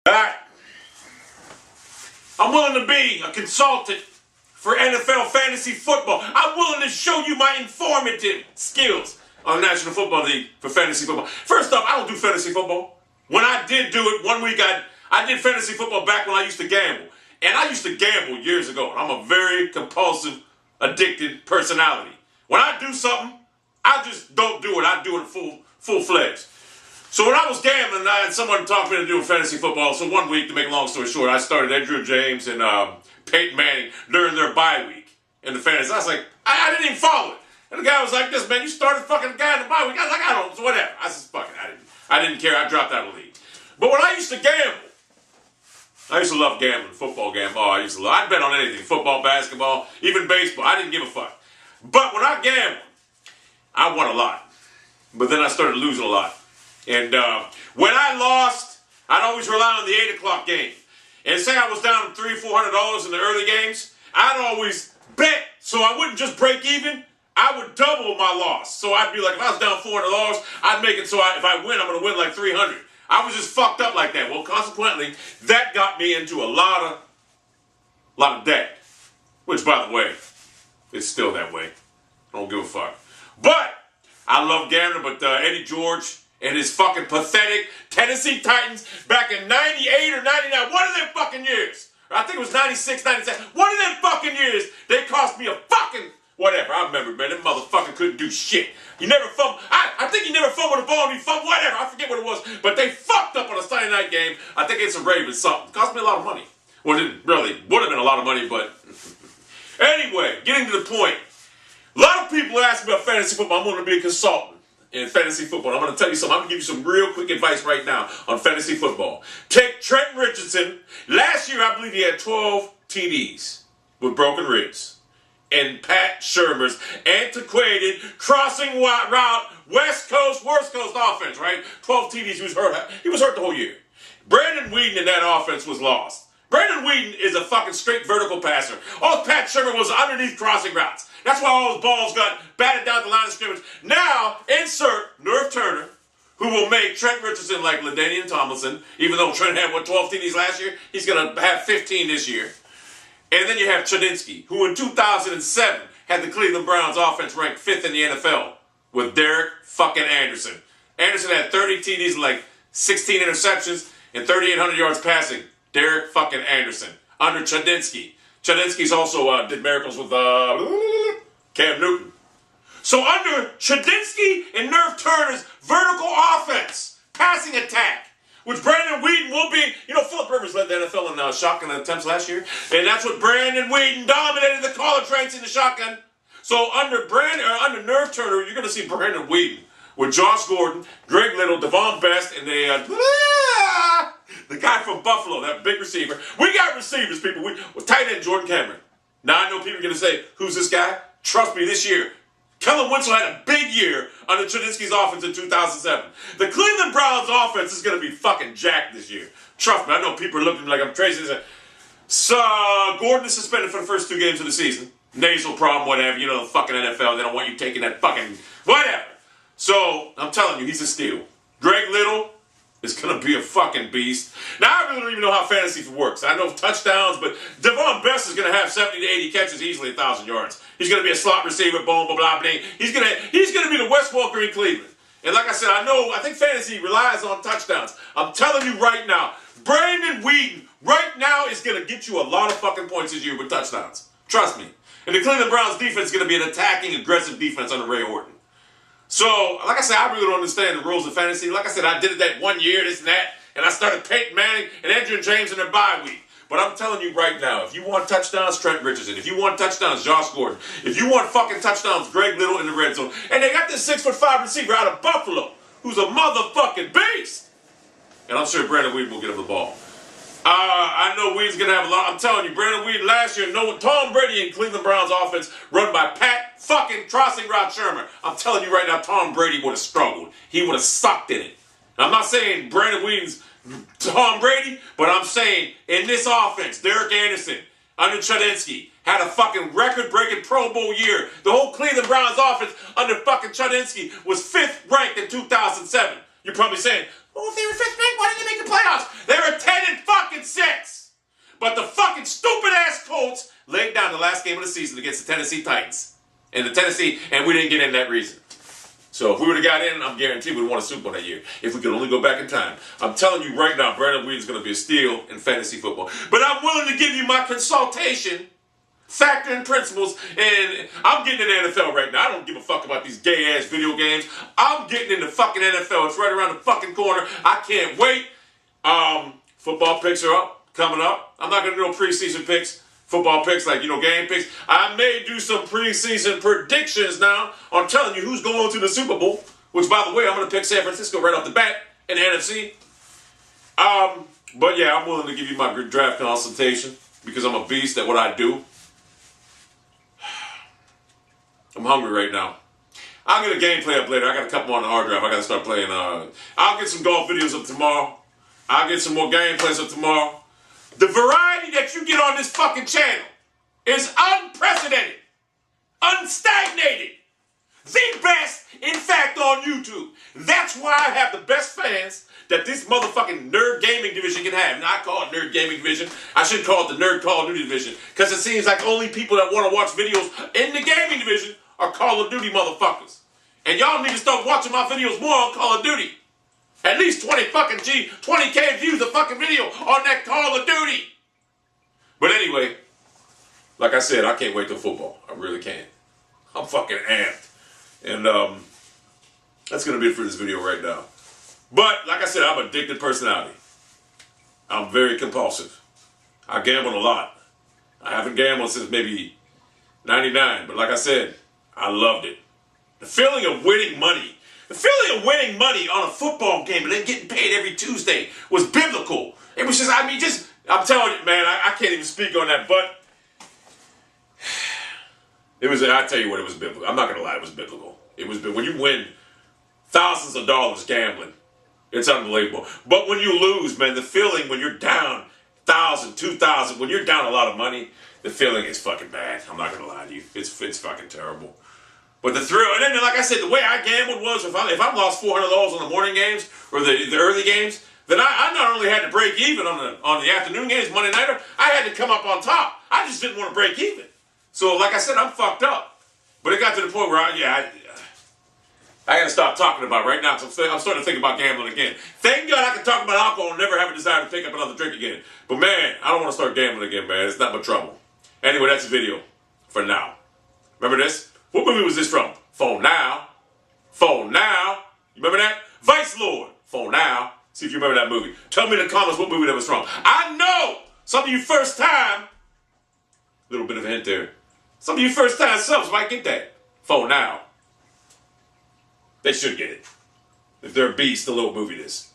Alright. I'm willing to be a consultant for NFL fantasy football. I'm willing to show you my informative skills on the National Football League for fantasy football. First off, I don't do fantasy football. When I did do it, one week I did fantasy football back when I used to gamble. And I used to gamble years ago. I'm a very compulsive, addicted personality. When I do something, I just don't do it. I do it full-fledged. So when I was gambling, I had someone talk me to do fantasy football. So one week, to make a long story short, I started Addiiction James and Peyton Manning during their bye week in the fantasy. I was like, I didn't even follow it. And the guy was like, "This man, you started fucking the guy in the bye week." I was like, "I don't, so whatever." I said, "Fuck it, I didn't care. I dropped out of the league." But when I used to gamble, I used to love gambling, football gambling. Oh, I'd bet on anything, football, basketball, even baseball. I didn't give a fuck. But when I gambled, I won a lot. But then I started losing a lot. And when I lost, I'd always rely on the 8 o'clock game. And say I was down $300 or $400 in the early games, I'd always bet so I wouldn't just break even. I would double my loss. So I'd be like, if I was down $400, I'd make it so if I win, I'm going to win like $300. I was just fucked up like that. Well, consequently, that got me into a lot of debt. Which, by the way, is still that way. I don't give a fuck. But I love gambling, but Eddie George and his fucking pathetic Tennessee Titans back in 98 or 99, one of them fucking years. I think it was 96, 97. One of them fucking years, they cost me a fucking whatever. I remember, man, that motherfucker couldn't do shit. He never fumbled. I think he never fumbled the ball. He fumbled, whatever. I forget what it was. But they fucked up on a Sunday night game. I think it's a Ravens something. It cost me a lot of money. Well, it really would have been a lot of money, but anyway, getting to the point. A lot of people ask me about fantasy football. I'm going to be a consultant in fantasy football. I'm going to tell you something. I'm going to give you some real quick advice right now on fantasy football. Take Trent Richardson. Last year, I believe he had 12 TDs with broken ribs. And Pat Shurmur's antiquated crossing route, West Coast offense, right? 12 TDs, he was hurt. He was hurt the whole year. Brandon Weeden in that offense was lost. Brandon Weeden is a fucking straight vertical passer. All Pat Shurmur was underneath crossing routes. That's why all those balls got batted down the line of scrimmage. Now, insert Nerf Turner, who will make Trent Richardson like LaDainian Tomlinson, even though Trent had, 12 TDs last year? He's going to have 15 this year. And then you have Chadinsky, who in 2007 had the Cleveland Browns offense ranked 5th in the NFL with Derek fucking Anderson. Anderson had 30 TDs, like 16 interceptions, and 3,800 yards passing. Derek fucking Anderson under Chadinsky. Chadinsky's also did miracles with Cam Newton. So under Chadinsky and Nerf Turner's vertical offense, passing attack, which Brandon Weeden will be. You know, Phillip Rivers led the NFL in shotgun attempts last year. And that's what Brandon Weeden dominated the college ranks in the shotgun. So under Nerf Turner, you're going to see Brandon Weeden with Josh Gordon, Greg Little, Devon Best, and the guy from Buffalo, that big receiver. We got receivers, people. With tight end Jordan Cameron. Now I know people are going to say, who's this guy? Trust me, this year, Kellen Winslow had a big year under Chadinsky's offense in 2007. The Cleveland Browns offense is going to be fucking jacked this year. Trust me, I know people are looking like I'm crazy. So, Gordon is suspended for the first 2 games of the season. Nasal problem, whatever. You know, the fucking NFL, they don't want you taking that fucking whatever. So, I'm telling you, he's a steal. Greg Little is going to be a fucking beast. Now, I really don't even know how fantasy works. I know touchdowns, but Devon Best is going to have 70 to 80 catches, easily 1,000 yards. He's going to be a slot receiver, boom, blah, blah, blah. He's going to be the Wes Welker in Cleveland. And like I said, I think fantasy relies on touchdowns. I'm telling you right now, Brandon Weeden right now is going to get you a lot of fucking points this year with touchdowns. Trust me. And the Cleveland Browns defense is going to be an attacking, aggressive defense under Ray Orton. So, like I said, I really don't understand the rules of fantasy. Like I said, I did it that 1 year, this and that, and I started Peyton Manning and Adrian James in their bye week. But I'm telling you right now, if you want touchdowns, Trent Richardson. If you want touchdowns, Josh Gordon. If you want fucking touchdowns, Greg Little in the red zone. And they got this 6'5" receiver out of Buffalo, who's a motherfucking beast. And I'm sure Brandon Weeden will get him the ball. I know Weeden's going to have a lot. I'm telling you, Brandon Weeden last year, Tom Brady in Cleveland Browns offense run by Pat fucking crossing route Shurmur. I'm telling you right now, Tom Brady would have struggled. He would have sucked in it. I'm not saying Brandon Weeden's Tom Brady, but I'm saying in this offense, Derek Anderson under Chadinsky had a fucking record-breaking Pro Bowl year. The whole Cleveland Browns offense under fucking Chadinsky was 5th ranked in 2007. You're probably saying, well, if they were 5th ranked, why didn't they make the playoffs? They were 10 fucking stupid-ass Colts laid down the last game of the season against the Tennessee Titans. And we didn't get in that reason. So if we would have got in, I'm guaranteed we'd won a Super Bowl that year. If we could only go back in time. I'm telling you right now, Brandon Williams is going to be a steal in fantasy football. But I'm willing to give you my consultation, factor and principles, and I'm getting in the NFL right now. I don't give a fuck about these gay-ass video games. I'm getting in the fucking NFL. It's right around the fucking corner. I can't wait. Football picks are coming up. I'm not going to do no preseason picks. Football picks, like, game picks. I may do some preseason predictions now. I'm telling you who's going to the Super Bowl. Which, by the way, I'm going to pick San Francisco right off the bat in the NFC. But yeah, I'm willing to give you my draft consultation because I'm a beast at what I do. I'm hungry right now. I'll get a gameplay up later. I got a couple on the hard drive. I got to start playing. I'll get some golf videos up tomorrow. I'll get some more gameplays up tomorrow. The variety that you get on this fucking channel is unprecedented, unstagnated, the best, in fact, on YouTube. That's why I have the best fans that this motherfucking nerd gaming division can have. Now, I call it nerd gaming division. I should call it the nerd Call of Duty division because it seems like only people that want to watch videos in the gaming division are Call of Duty motherfuckers. And y'all need to start watching my videos more on Call of Duty. At least 20K views a fucking video on that Call of Duty. But anyway, like I said, I can't wait till football. I really can't. I'm fucking amped. And that's going to be it for this video right now. But like I said, I'm an addicted personality. I'm very compulsive. I gamble a lot. I haven't gambled since maybe 99. But like I said, I loved it. The feeling of winning money. The feeling of winning money on a football game and then getting paid every Tuesday was biblical. It was just, I'm telling you, man, I can't even speak on that, but I tell you what, it was biblical. I'm not going to lie, it was biblical. It was, when you win thousands of dollars gambling, it's unbelievable. But when you lose, man, the feeling when you're down 1,000, 2,000, when you're down a lot of money, the feeling is fucking bad. I'm not going to lie to you. It's fucking terrible. But the thrill, and then like I said, the way I gambled was if I lost $400 on the morning games or the early games, then I not only had to break even on the afternoon games, Monday nighter, I had to come up on top. I just didn't want to break even. So like I said, I'm fucked up. But it got to the point where I got to stop talking about it right now. So I'm starting to think about gambling again. Thank God I can talk about alcohol and never have a desire to pick up another drink again. But man, I don't want to start gambling again, man. It's not but trouble. Anyway, that's the video for now. Remember this? What movie was this from? Phone Now. Phone Now. You remember that? Vice Lord. Phone Now. See if you remember that movie. Tell me in the comments what movie that was from. I know some of you first time, little bit of a hint there. Some of you first time subs might get that. Phone Now. They should get it. If they're a beast, the little movie this.